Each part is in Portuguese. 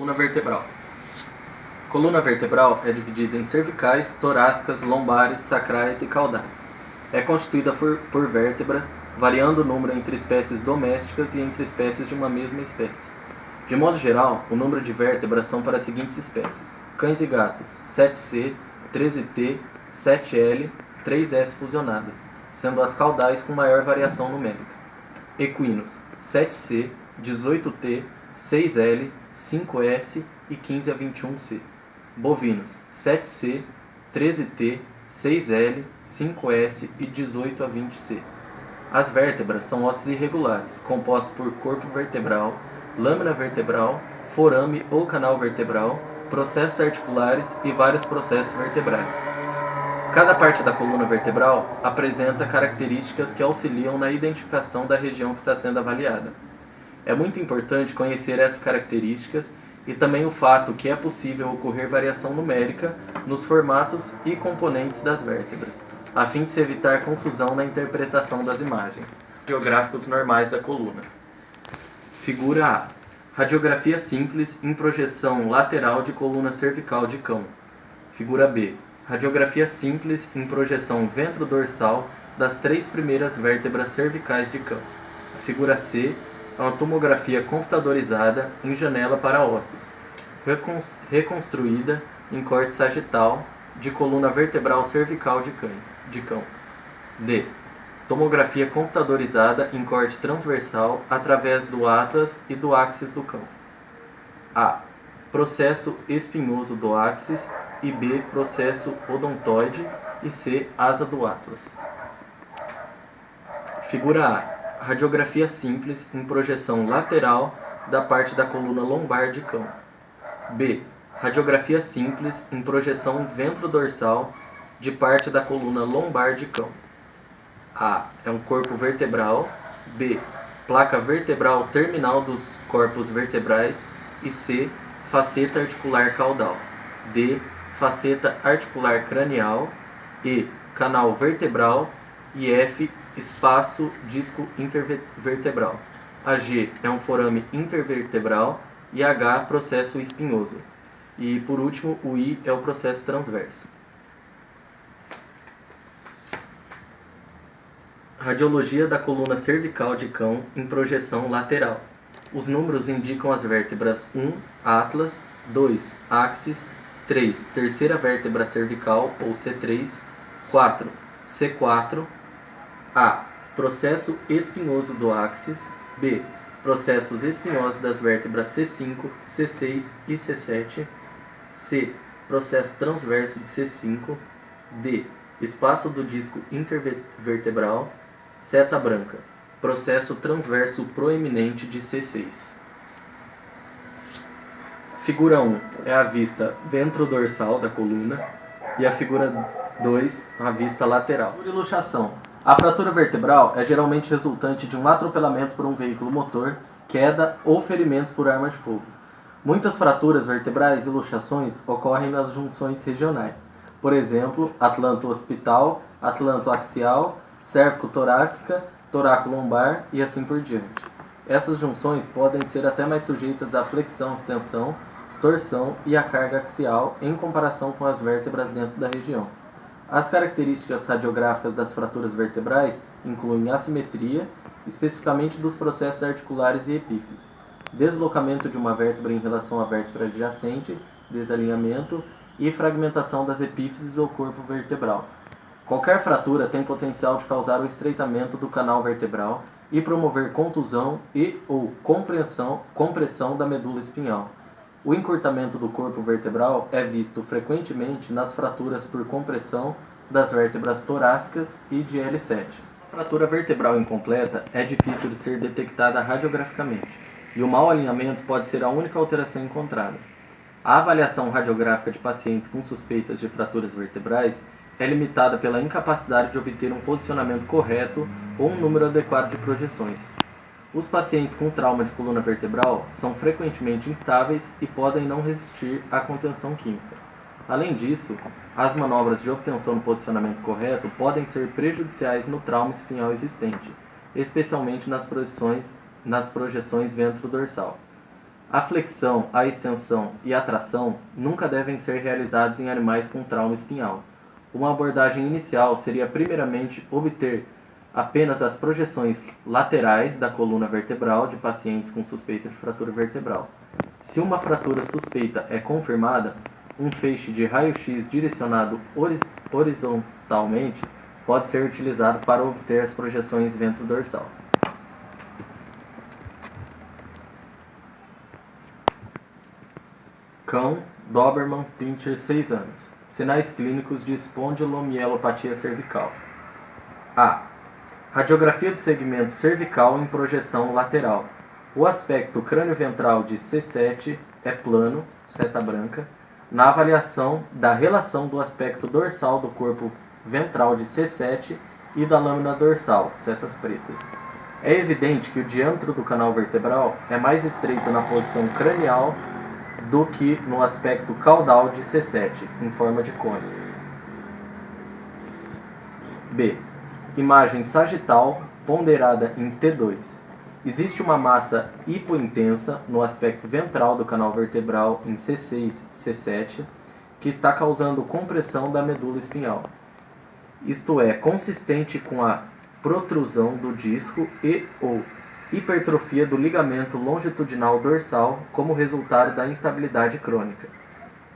Coluna vertebral. Coluna vertebral é dividida em cervicais, torácicas, lombares, sacrais e caudais. É constituída por vértebras, variando o número entre espécies domésticas e entre espécies de uma mesma espécie. De modo geral, o número de vértebras são para as seguintes espécies: cães e gatos, 7C, 13T, 7L, 3S fusionadas, sendo as caudais com maior variação numérica. Equinos, 7C, 18T, 6L, 5S e 15 a 21C. Bovinos, 7C, 13T, 6L, 5S e 18 a 20C. As vértebras são ossos irregulares, compostos por corpo vertebral, lâmina vertebral, forame ou canal vertebral, processos articulares e vários processos vertebrais. Cada parte da coluna vertebral apresenta características que auxiliam na identificação da região que está sendo avaliada. É muito importante conhecer essas características e também o fato que é possível ocorrer variação numérica nos formatos e componentes das vértebras, a fim de se evitar confusão na interpretação das imagens. Radiográficos normais da coluna. Figura A. Radiografia simples em projeção lateral de coluna cervical de cão. Figura B. Radiografia simples em projeção ventrodorsal das 3 primeiras vértebras cervicais de cão. Figura C. Uma tomografia computadorizada em janela para ossos, reconstruída em corte sagital de coluna vertebral cervical de cão. D. Tomografia computadorizada em corte transversal através do atlas e do áxis do cão. A. Processo espinhoso do áxis e B. Processo odontoide e C. Asa do atlas. Figura A. Radiografia simples em projeção lateral da parte da coluna lombar de cão. B. Radiografia simples em projeção ventrodorsal de parte da coluna lombar de cão. A. É um corpo vertebral. B. Placa vertebral terminal dos corpos vertebrais. E C. Faceta articular caudal. D. Faceta articular cranial. E. Canal vertebral. E F. Espaço disco intervertebral. A G é um forame intervertebral e H, processo espinhoso. E por último, o I é o processo transverso. Radiologia da coluna cervical de cão em projeção lateral. Os números indicam as vértebras 1, atlas, 2, axis, 3, terceira vértebra cervical ou C3, 4, C4, A. Processo espinhoso do áxis. B. Processos espinhosos das vértebras C5, C6 e C7. C. Processo transverso de C5. D. Espaço do disco intervertebral. Seta branca. Processo transverso proeminente de C6. Figura 1 é a vista ventrodorsal da coluna e a figura 2 a vista lateral. Por ilustração. A fratura vertebral é geralmente resultante de um atropelamento por um veículo motor, queda ou ferimentos por arma de fogo. Muitas fraturas vertebrais e luxações ocorrem nas junções regionais. Por exemplo, atlanto-occipital, atlanto-axial, cérvico-torácica, toráco-lombar e assim por diante. Essas junções podem ser até mais sujeitas à flexão, extensão, torção e à carga axial em comparação com as vértebras dentro da região. As características radiográficas das fraturas vertebrais incluem assimetria, especificamente dos processos articulares e epífise, deslocamento de uma vértebra em relação à vértebra adjacente, desalinhamento e fragmentação das epífises ou corpo vertebral. Qualquer fratura tem potencial de causar o estreitamento do canal vertebral e promover contusão e ou compressão da medula espinhal. O encurtamento do corpo vertebral é visto frequentemente nas fraturas por compressão das vértebras torácicas e de L7. A fratura vertebral incompleta é difícil de ser detectada radiograficamente, e o mau alinhamento pode ser a única alteração encontrada. A avaliação radiográfica de pacientes com suspeitas de fraturas vertebrais é limitada pela incapacidade de obter um posicionamento correto ou um número adequado de projeções. Os pacientes com trauma de coluna vertebral são frequentemente instáveis e podem não resistir à contenção química. Além disso, as manobras de obtenção do posicionamento correto podem ser prejudiciais no trauma espinhal existente, especialmente nas projeções ventrodorsal. A flexão, a extensão e a tração nunca devem ser realizados em animais com trauma espinhal. Uma abordagem inicial seria primeiramente obter apenas as projeções laterais da coluna vertebral de pacientes com suspeita de fratura vertebral. Se uma fratura suspeita é confirmada, um feixe de raio-x direcionado horizontalmente pode ser utilizado para obter as projeções ventrodorsal. Cão, Doberman Pinscher, 6 anos. Sinais clínicos de espondilomielopatia cervical. A. Radiografia de segmento cervical em projeção lateral. O aspecto crânio-ventral de C7 é plano, seta branca, na avaliação da relação do aspecto dorsal do corpo ventral de C7 e da lâmina dorsal, setas pretas. É evidente que o diâmetro do canal vertebral é mais estreito na posição cranial do que no aspecto caudal de C7, em forma de cone. B. Imagem sagital ponderada em T2. Existe uma massa hipointensa no aspecto ventral do canal vertebral em C6, C7, que está causando compressão da medula espinhal. Isto é, consistente com a protrusão do disco e ou hipertrofia do ligamento longitudinal dorsal como resultado da instabilidade crônica.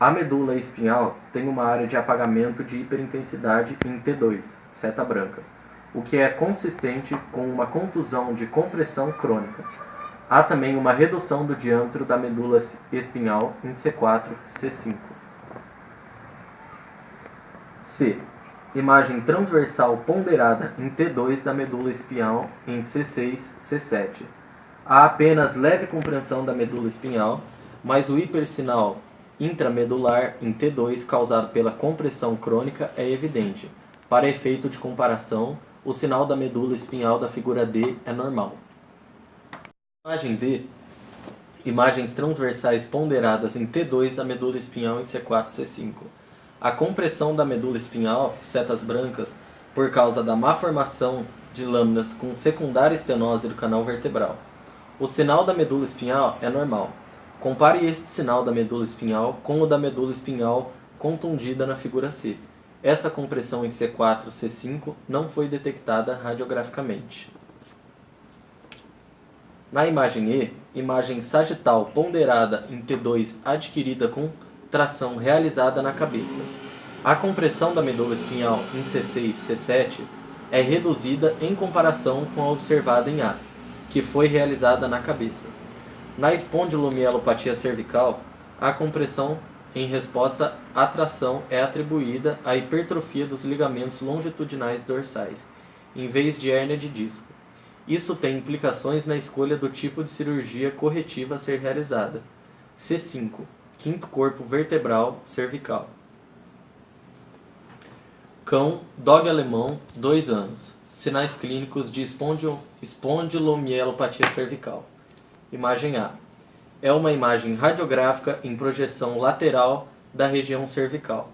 A medula espinhal tem uma área de apagamento de hiperintensidade em T2, seta branca, o que é consistente com uma contusão de compressão crônica. Há também uma redução do diâmetro da medula espinhal em C4, C5. C. Imagem transversal ponderada em T2 da medula espinhal em C6, C7. Há apenas leve compreensão da medula espinhal, mas o hipersinal intramedular em T2 causado pela compressão crônica é evidente. Para efeito de comparação, o sinal da medula espinhal da figura D é normal. Imagem D. Imagens transversais ponderadas em T2 da medula espinhal em C4, C5. A compressão da medula espinhal, setas brancas, por causa da má formação de lâminas com secundária estenose do canal vertebral. O sinal da medula espinhal é normal. Compare este sinal da medula espinhal com o da medula espinhal contundida na figura C. Essa compressão em C4, C5 não foi detectada radiograficamente. Na imagem E, imagem sagital ponderada em T2 adquirida com tração realizada na cabeça. A compressão da medula espinhal em C6, C7 é reduzida em comparação com a observada em A, que foi realizada na cabeça. Na espondilomielopatia cervical, a compressão em resposta à tração é atribuída à hipertrofia dos ligamentos longitudinais dorsais, em vez de hérnia de disco. Isso tem implicações na escolha do tipo de cirurgia corretiva a ser realizada. C5. Quinto corpo vertebral cervical. Cão, dog alemão, 2 anos. Sinais clínicos de espondilomielopatia cervical. Imagem A. É uma imagem radiográfica em projeção lateral da região cervical.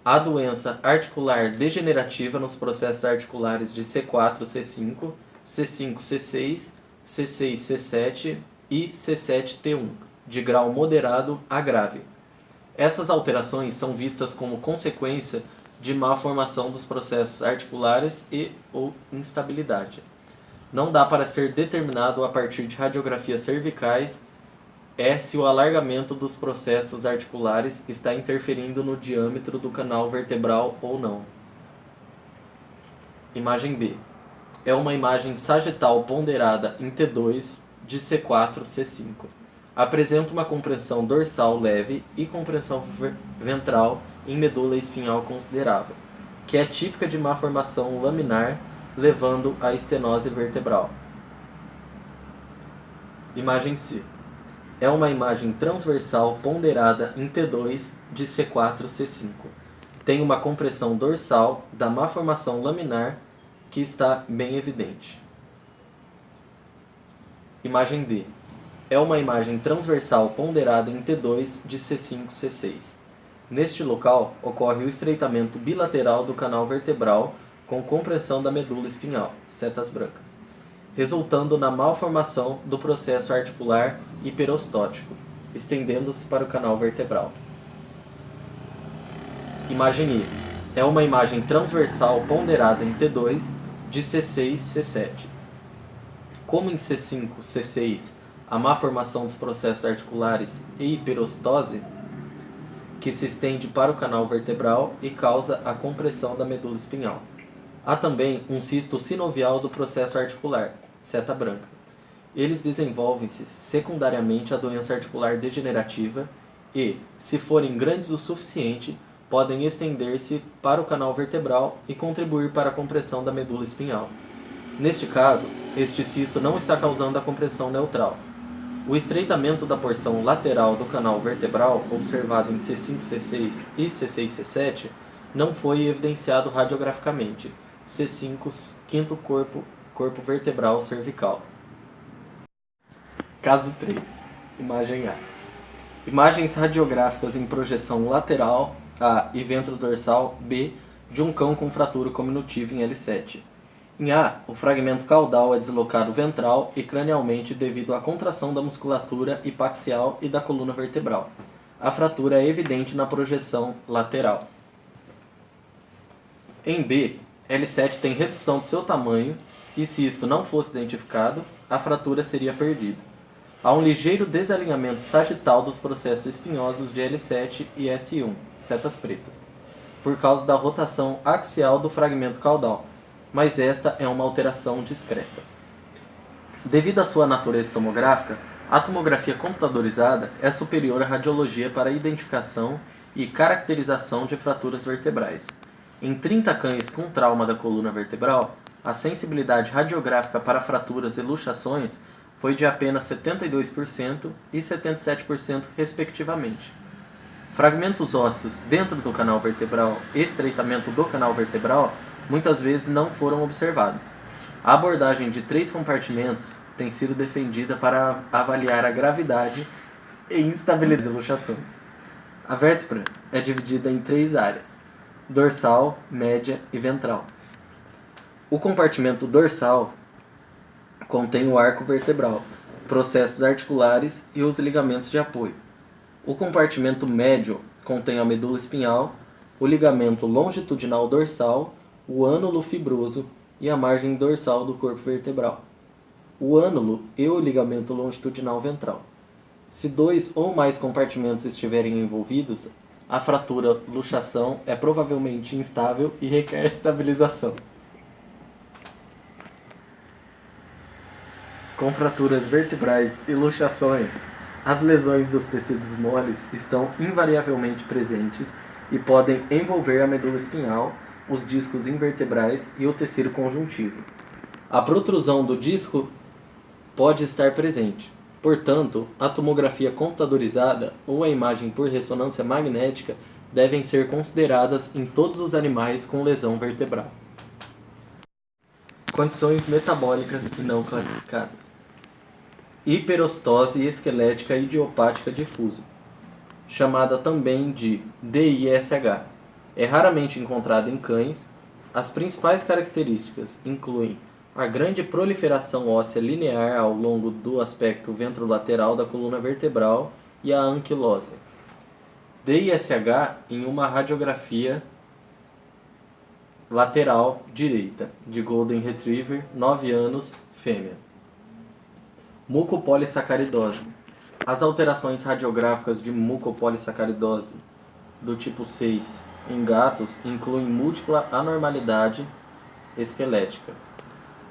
Há doença articular degenerativa nos processos articulares de C4, C5, C5, C6, C6, C7 e C7T1, de grau moderado a grave. Essas alterações são vistas como consequência de má formação dos processos articulares e ou instabilidade. Não dá para ser determinado a partir de radiografias cervicais se o alargamento dos processos articulares está interferindo no diâmetro do canal vertebral ou não. Imagem B. É uma imagem sagital ponderada em T2 de C4, C5. Apresenta uma compressão dorsal leve e compressão ventral em medula espinhal considerável, que é típica de má formação laminar, levando à estenose vertebral. Imagem C. É uma imagem transversal ponderada em T2 de C4, C5. Tem uma compressão dorsal da má formação laminar que está bem evidente. Imagem D. É uma imagem transversal ponderada em T2 de C5, C6. Neste local, ocorre o estreitamento bilateral do canal vertebral com compressão da medula espinhal, setas brancas. resultando na malformação do processo articular hiperostótico, estendendo-se para o canal vertebral. Imagem I. É uma imagem transversal ponderada em T2 de C6, C7. Como em C5, C6, a má formação dos processos articulares e hiperostose, que se estende para o canal vertebral e causa a compressão da medula espinhal. Há também um cisto sinovial do processo articular, seta branca. Eles desenvolvem-se secundariamente à doença articular degenerativa e, se forem grandes o suficiente, podem estender-se para o canal vertebral e contribuir para a compressão da medula espinhal. Neste caso, este cisto não está causando a compressão neutral. O estreitamento da porção lateral do canal vertebral, observado em C5-C6 e C6-C7, não foi evidenciado radiograficamente. C5, quinto corpo vertebral cervical. Caso 3. Imagem A. Imagens radiográficas em projeção lateral A e ventrodorsal B de um cão com fratura cominutiva em L7. Em A, o fragmento caudal é deslocado ventral e cranialmente devido à contração da musculatura hipaxial e da coluna vertebral. A fratura é evidente na projeção lateral. Em B, L7 tem redução do seu tamanho e, se isto não fosse identificado, a fratura seria perdida. Há um ligeiro desalinhamento sagital dos processos espinhosos de L7 e S1, setas pretas, por causa da rotação axial do fragmento caudal, mas esta é uma alteração discreta. Devido à sua natureza tomográfica, a tomografia computadorizada é superior à radiologia para a identificação e caracterização de fraturas vertebrais. Em 30 cães com trauma da coluna vertebral, a sensibilidade radiográfica para fraturas e luxações foi de apenas 72% e 77%, respectivamente. Fragmentos ósseos dentro do canal vertebral e estreitamento do canal vertebral muitas vezes não foram observados. A abordagem de 3 compartimentos tem sido defendida para avaliar a gravidade e instabilidade das luxações. A vértebra é dividida em 3 áreas: dorsal, média e ventral. O compartimento dorsal contém o arco vertebral, processos articulares e os ligamentos de apoio. O compartimento médio contém a medula espinhal, o ligamento longitudinal dorsal, o ânulo fibroso e a margem dorsal do corpo vertebral. O ânulo e o ligamento longitudinal ventral. Se 2 ou mais compartimentos estiverem envolvidos, a fratura luxação é provavelmente instável e requer estabilização. Com fraturas vertebrais e luxações, as lesões dos tecidos moles estão invariavelmente presentes e podem envolver a medula espinhal, os discos invertebrais e o tecido conjuntivo. A protrusão do disco pode estar presente. Portanto, a tomografia computadorizada ou a imagem por ressonância magnética devem ser consideradas em todos os animais com lesão vertebral. Condições metabólicas e não classificadas. Hiperostose esquelética idiopática difusa, chamada também de DISH. É raramente encontrada em cães. As principais características incluem a grande proliferação óssea linear ao longo do aspecto ventrolateral da coluna vertebral e a anquilose. DISH em uma radiografia lateral direita, de Golden Retriever, 9 anos, fêmea. Mucopolissacaridose. As alterações radiográficas de mucopolissacaridose do tipo 6 em gatos incluem múltipla anormalidade esquelética.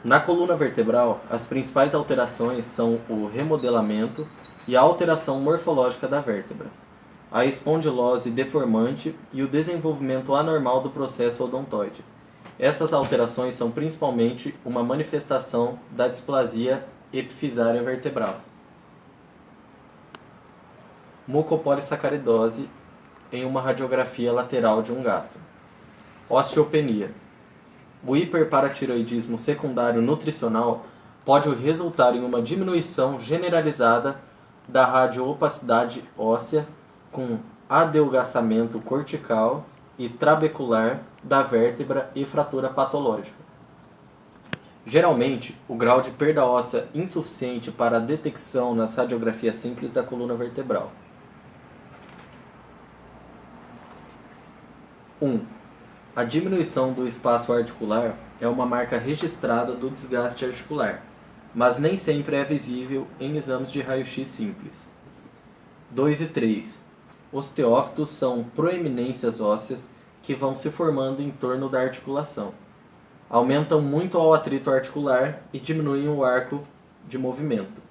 Na coluna vertebral, as principais alterações são o remodelamento e a alteração morfológica da vértebra, a espondilose deformante e o desenvolvimento anormal do processo odontoide. Essas alterações são principalmente uma manifestação da displasia epifisária vertebral. Mucopolissacaridose em uma radiografia lateral de um gato. Osteopenia. O hiperparatiroidismo secundário nutricional pode resultar em uma diminuição generalizada da radioopacidade óssea com adelgaçamento cortical e trabecular da vértebra e fratura patológica. Geralmente, o grau de perda óssea insuficiente para a detecção nas radiografias simples da coluna vertebral. 1. A diminuição do espaço articular é uma marca registrada do desgaste articular, mas nem sempre é visível em exames de raio-x simples. 2 e 3. Os teófitos são proeminências ósseas que vão se formando em torno da articulação. Aumentam muito ao atrito articular e diminuem o arco de movimento.